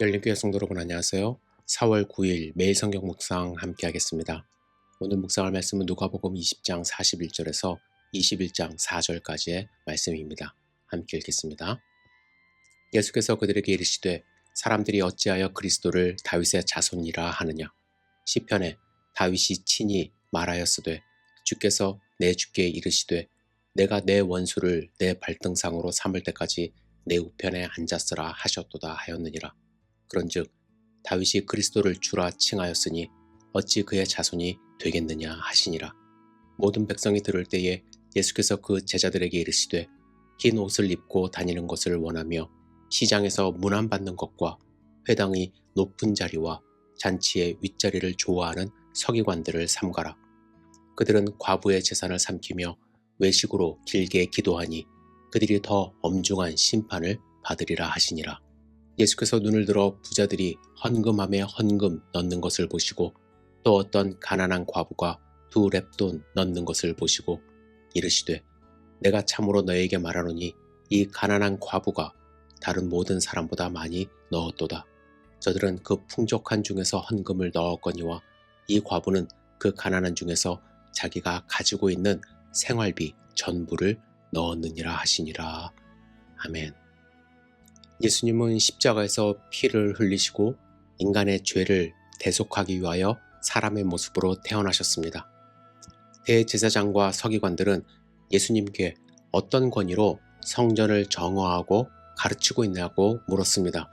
열린교회 성도 여러분 안녕하세요. 4월 9일 매일 성경 묵상 함께 하겠습니다. 오늘 묵상할 말씀은 누가복음 20장 41절에서 21장 4절까지의 말씀입니다. 함께 읽겠습니다. 예수께서 그들에게 이르시되 사람들이 어찌하여 그리스도를 다윗의 자손이라 하느냐. 시편에 다윗이 친히 말하였으되 주께서 내 주께 이르시되 내가 내 원수를 내 발등상으로 삼을 때까지 내 우편에 앉았으라 하셨도다 하였느니라. 그런즉 다윗이 그리스도를 주라 칭하였으니 어찌 그의 자손이 되겠느냐 하시니라. 모든 백성이 들을 때에 예수께서 그 제자들에게 이르시되 긴 옷을 입고 다니는 것을 원하며 시장에서 문안받는 것과 회당의 높은 자리와 잔치의 윗자리를 좋아하는 서기관들을 삼가라. 그들은 과부의 재산을 삼키며 외식으로 길게 기도하니 그들이 더 엄중한 심판을 받으리라 하시니라. 예수께서 눈을 들어 부자들이 헌금함에 헌금 넣는 것을 보시고 또 어떤 가난한 과부가 2렙돈 넣는 것을 보시고 이르시되 내가 참으로 너에게 말하노니 이 가난한 과부가 다른 모든 사람보다 많이 넣었도다. 저들은 그 풍족한 중에서 헌금을 넣었거니와 이 과부는 그 가난한 중에서 자기가 가지고 있는 생활비 전부를 넣었느니라 하시니라. 아멘. 예수님은 십자가에서 피를 흘리시고 인간의 죄를 대속하기 위하여 사람의 모습으로 태어나셨습니다. 대제사장과 서기관들은 예수님께 어떤 권위로 성전을 정화하고 가르치고 있냐고 물었습니다.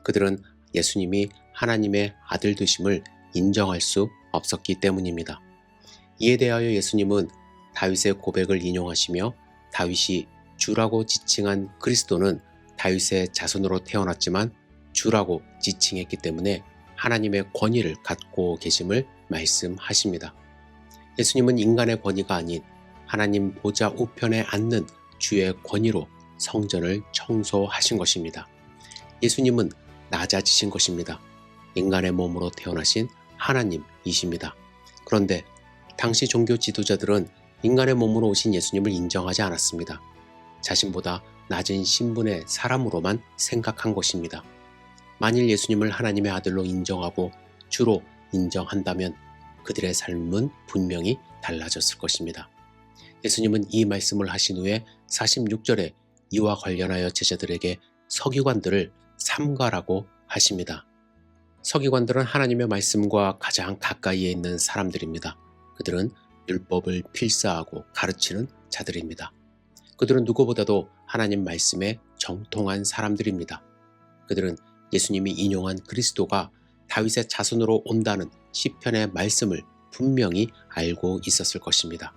그들은 예수님이 하나님의 아들 되심을 인정할 수 없었기 때문입니다. 이에 대하여 예수님은 다윗의 고백을 인용하시며 다윗이 주라고 지칭한 그리스도는 다윗의 자손으로 태어났지만 주라고 지칭했기 때문에 하나님의 권위를 갖고 계심을 말씀하십니다. 예수님은 인간의 권위가 아닌 하나님 보좌 우편에 앉는 주의 권위로 성전을 청소하신 것입니다. 예수님은 낮아지신 것입니다. 인간의 몸으로 태어나신 하나님이십니다. 그런데 당시 종교 지도자들은 인간의 몸으로 오신 예수님을 인정하지 않았습니다. 자신보다 낮은 신분의 사람으로만 생각한 것입니다. 만일 예수님을 하나님의 아들로 인정하고 주로 인정한다면 그들의 삶은 분명히 달라졌을 것입니다. 예수님은 이 말씀을 하신 후에 46절에 이와 관련하여 제자들에게 서기관들을 삼가라고 하십니다. 서기관들은 하나님의 말씀과 가장 가까이에 있는 사람들입니다. 그들은 율법을 필사하고 가르치는 자들입니다. 그들은 누구보다도 하나님 말씀에 정통한 사람들입니다. 그들은 예수님이 인용한 그리스도가 다윗의 자손으로 온다는 시편의 말씀을 분명히 알고 있었을 것입니다.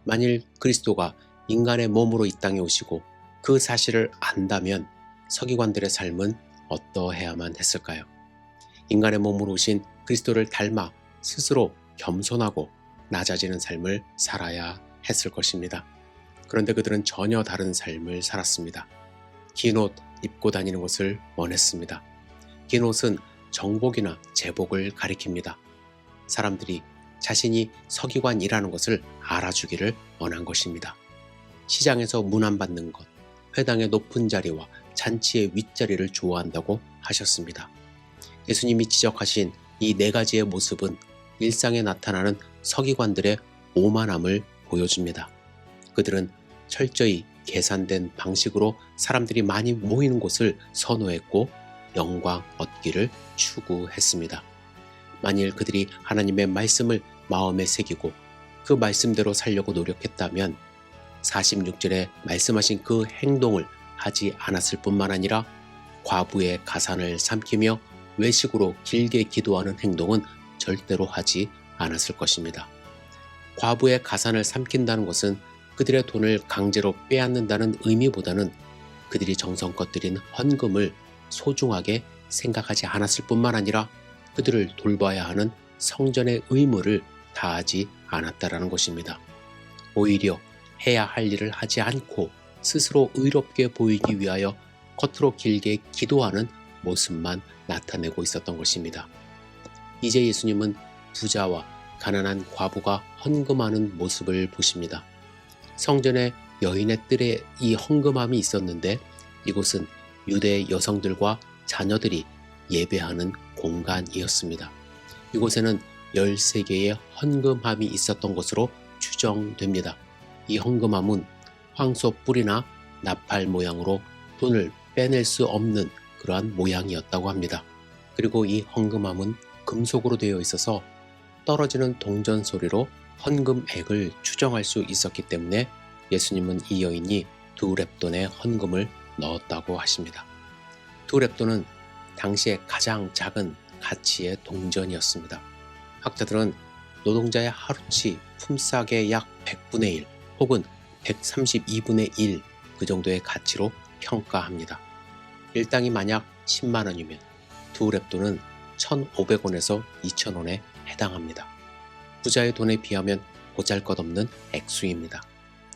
만일 그리스도가 인간의 몸으로 이 땅에 오시고 그 사실을 안다면 서기관들의 삶은 어떠해야만 했을까요? 인간의 몸으로 오신 그리스도를 닮아 스스로 겸손하고 낮아지는 삶을 살아야 했을 것입니다. 그런데 그들은 전혀 다른 삶을 살았습니다. 긴 옷 입고 다니는 것을 원했습니다. 긴 옷은 정복이나 제복을 가리킵니다. 사람들이 자신이 서기관이라는 것을 알아주기를 원한 것입니다. 시장에서 문안받는 것, 회당의 높은 자리와 잔치의 윗자리를 좋아한다고 하셨습니다. 예수님이 지적하신 이 4가지의 모습은 일상에 나타나는 서기관들의 오만함을 보여줍니다. 그들은 철저히 계산된 방식으로 사람들이 많이 모이는 곳을 선호했고 영광 얻기를 추구했습니다. 만일 그들이 하나님의 말씀을 마음에 새기고 그 말씀대로 살려고 노력했다면 46절에 말씀하신 그 행동을 하지 않았을 뿐만 아니라 과부의 가산을 삼키며 외식으로 길게 기도하는 행동은 절대로 하지 않았을 것입니다. 과부의 가산을 삼킨다는 것은 그들의 돈을 강제로 빼앗는다는 의미보다는 그들이 정성껏 드린 헌금을 소중하게 생각하지 않았을 뿐만 아니라 그들을 돌봐야 하는 성전의 의무를 다하지 않았다라는 것입니다. 오히려 해야 할 일을 하지 않고 스스로 의롭게 보이기 위하여 겉으로 길게 기도하는 모습만 나타내고 있었던 것입니다. 이제 예수님은 부자와 가난한 과부가 헌금하는 모습을 보십니다. 성전에 여인의 뜰에 이 헌금함이 있었는데 이곳은 유대 여성들과 자녀들이 예배하는 공간이었습니다. 이곳에는 13개의 헌금함이 있었던 것으로 추정됩니다. 이 헌금함은 황소 뿔이나 나팔 모양으로 돈을 빼낼 수 없는 그러한 모양이었다고 합니다. 그리고 이 헌금함은 금속으로 되어 있어서 떨어지는 동전 소리로 헌금액을 추정할 수 있었기 때문에 예수님은 이 여인이 2렙돈의 헌금을 넣었다고 하십니다. 2렙돈은 당시에 가장 작은 가치의 동전이었습니다. 학자들은 노동자의 하루치 품삯의 약 100분의 1 혹은 132분의 1 그 정도의 가치로 평가합니다. 일당이 만약 10만 원이면 2렙돈은 1,500원에서 2,000원에 해당합니다. 부자의 돈에 비하면 보잘것없는 액수입니다.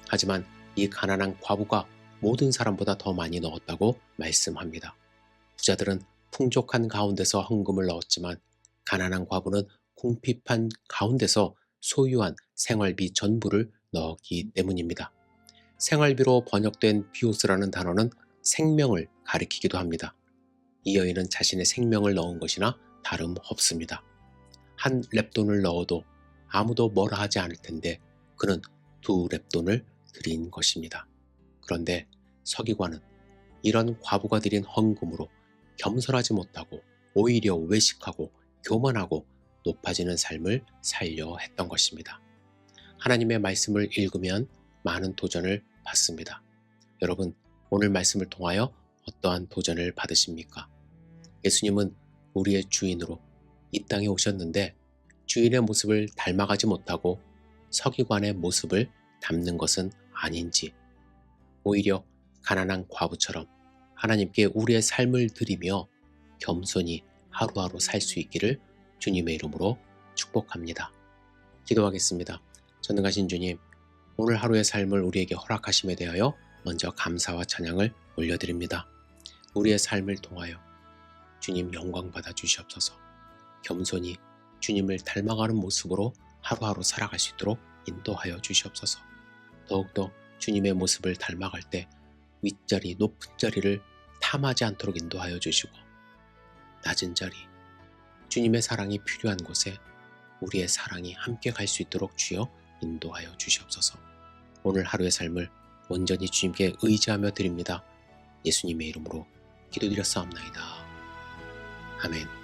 하지만 이 가난한 과부가 모든 사람보다 더 많이 넣었다고 말씀합니다. 부자들은 풍족한 가운데서 헌금을 넣었지만 가난한 과부는 궁핍한 가운데서 소유한 생활비 전부를 넣었기 때문입니다. 생활비로 번역된 비오스라는 단어는 생명을 가리키기도 합니다. 이 여인은 자신의 생명을 넣은 것이나 다름없습니다. 한 렙돈을 넣어도 아무도 뭐라 하지 않을 텐데 그는 2렙돈을 드린 것입니다. 그런데 서기관은 이런 과부가 드린 헌금으로 겸손하지 못하고 오히려 외식하고 교만하고 높아지는 삶을 살려 했던 것입니다. 하나님의 말씀을 읽으면 많은 도전을 받습니다. 여러분, 오늘 말씀을 통하여 어떠한 도전을 받으십니까? 예수님은 우리의 주인으로 이 땅에 오셨는데 주인의 모습을 닮아가지 못하고 서기관의 모습을 담는 것은 아닌지, 오히려 가난한 과부처럼 하나님께 우리의 삶을 드리며 겸손히 하루하루 살 수 있기를 주님의 이름으로 축복합니다. 기도하겠습니다. 전능하신 주님, 오늘 하루의 삶을 우리에게 허락하심에 대하여 먼저 감사와 찬양을 올려드립니다. 우리의 삶을 통하여 주님 영광 받아 주시옵소서. 겸손히 주님을 닮아가는 모습으로 하루하루 살아갈 수 있도록 인도하여 주시옵소서. 더욱더 주님의 모습을 닮아갈 때 윗자리, 높은 자리를 탐하지 않도록 인도하여 주시고 낮은 자리, 주님의 사랑이 필요한 곳에 우리의 사랑이 함께 갈 수 있도록 주여 인도하여 주시옵소서. 오늘 하루의 삶을 온전히 주님께 의지하며 드립니다. 예수님의 이름으로 기도드렸사옵나이다. 아멘.